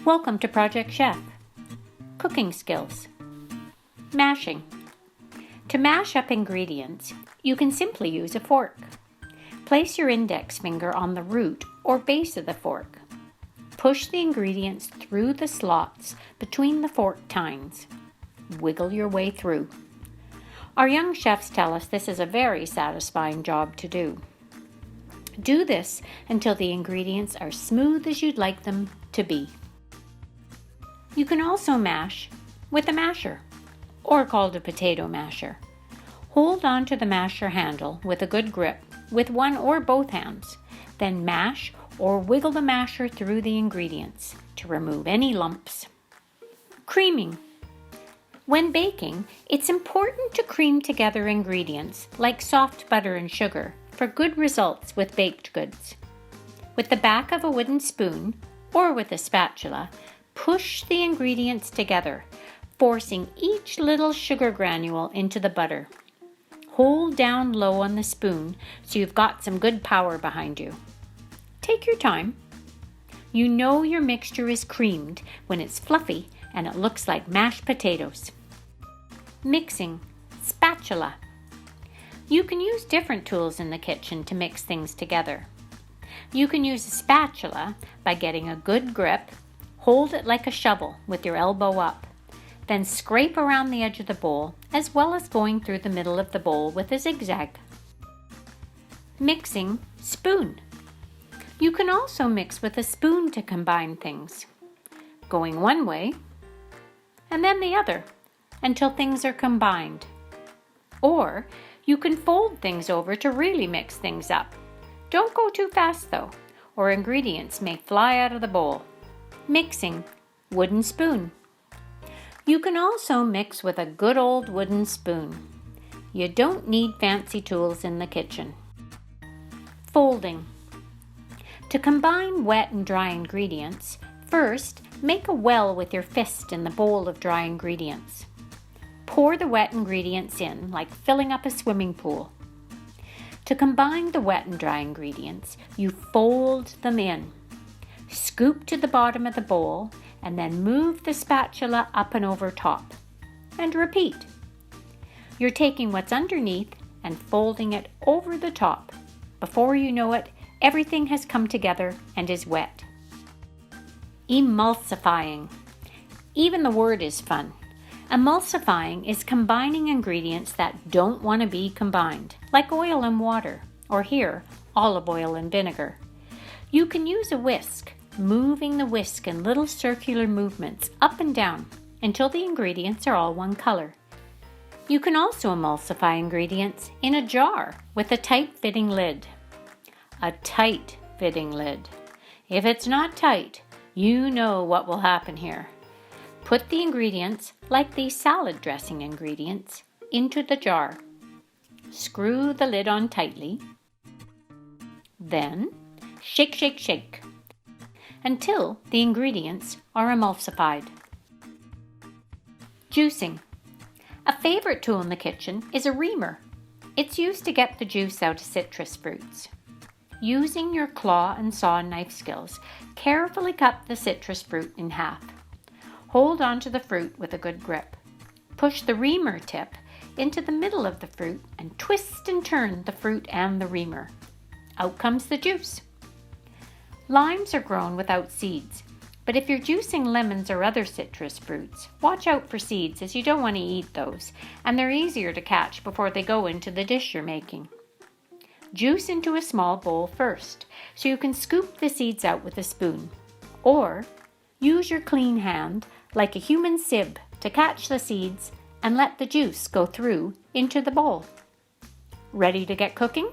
Welcome to Project Chef. Cooking skills. Mashing. To mash up ingredients, you can simply use a fork. Place your index finger on the root or base of the fork. Push the ingredients through the slots between the fork tines. Wiggle your way through. Our young chefs tell us this is a very satisfying job to do. Do this until the ingredients are smooth as you'd like them to be. You can also mash with a masher, or called a potato masher. Hold on to the masher handle with a good grip with one or both hands. Then mash or wiggle the masher through the ingredients to remove any lumps. Creaming. When baking, it's important to cream together ingredients like soft butter and sugar for good results with baked goods. With the back of a wooden spoon or with a spatula, push the ingredients together, forcing each little sugar granule into the butter. Hold down low on the spoon so you've got some good power behind you. Take your time. You know your mixture is creamed when it's fluffy and it looks like mashed potatoes. Mixing. Spatula. You can use different tools in the kitchen to mix things together. You can use a spatula by getting a good grip. Hold it like a shovel with your elbow up. Then scrape around the edge of the bowl as well as going through the middle of the bowl with a zigzag. Mixing spoon. You can also mix with a spoon to combine things, going one way and then the other until things are combined. Or you can fold things over to really mix things up. Don't go too fast though, or ingredients may fly out of the bowl. Mixing wooden spoon. You can also mix with a good old wooden spoon. You don't need fancy tools in the kitchen. Folding. To combine wet and dry ingredients, first make a well with your fist in the bowl of dry ingredients. Pour the wet ingredients in like filling up a swimming pool. To combine the wet and dry ingredients, you fold them in. Scoop to the bottom of the bowl and then move the spatula up and over top. And repeat. You're taking what's underneath and folding it over the top. Before you know it, everything has come together and is wet. Emulsifying. Even the word is fun. Emulsifying is combining ingredients that don't want to be combined, like oil and water, or here, olive oil and vinegar. You can use a whisk, moving the whisk in little circular movements up and down until the ingredients are all one color. You can also emulsify ingredients in a jar with a tight-fitting lid. A tight-fitting lid. If it's not tight, you know what will happen here. Put the ingredients, like these salad dressing ingredients, into the jar. Screw the lid on tightly. Then shake, shake, shake until the ingredients are emulsified. Juicing. A favorite tool in the kitchen is a reamer. It's used to get the juice out of citrus fruits. Using your claw and saw and knife skills, carefully cut the citrus fruit in half. Hold onto the fruit with a good grip. Push the reamer tip into the middle of the fruit and twist and turn the fruit and the reamer. Out comes the juice. Limes are grown without seeds, but if you're juicing lemons or other citrus fruits, watch out for seeds as you don't want to eat those, and they're easier to catch before they go into the dish you're making. Juice into a small bowl first, so you can scoop the seeds out with a spoon, or use your clean hand like a human sieve to catch the seeds and let the juice go through into the bowl. Ready to get cooking?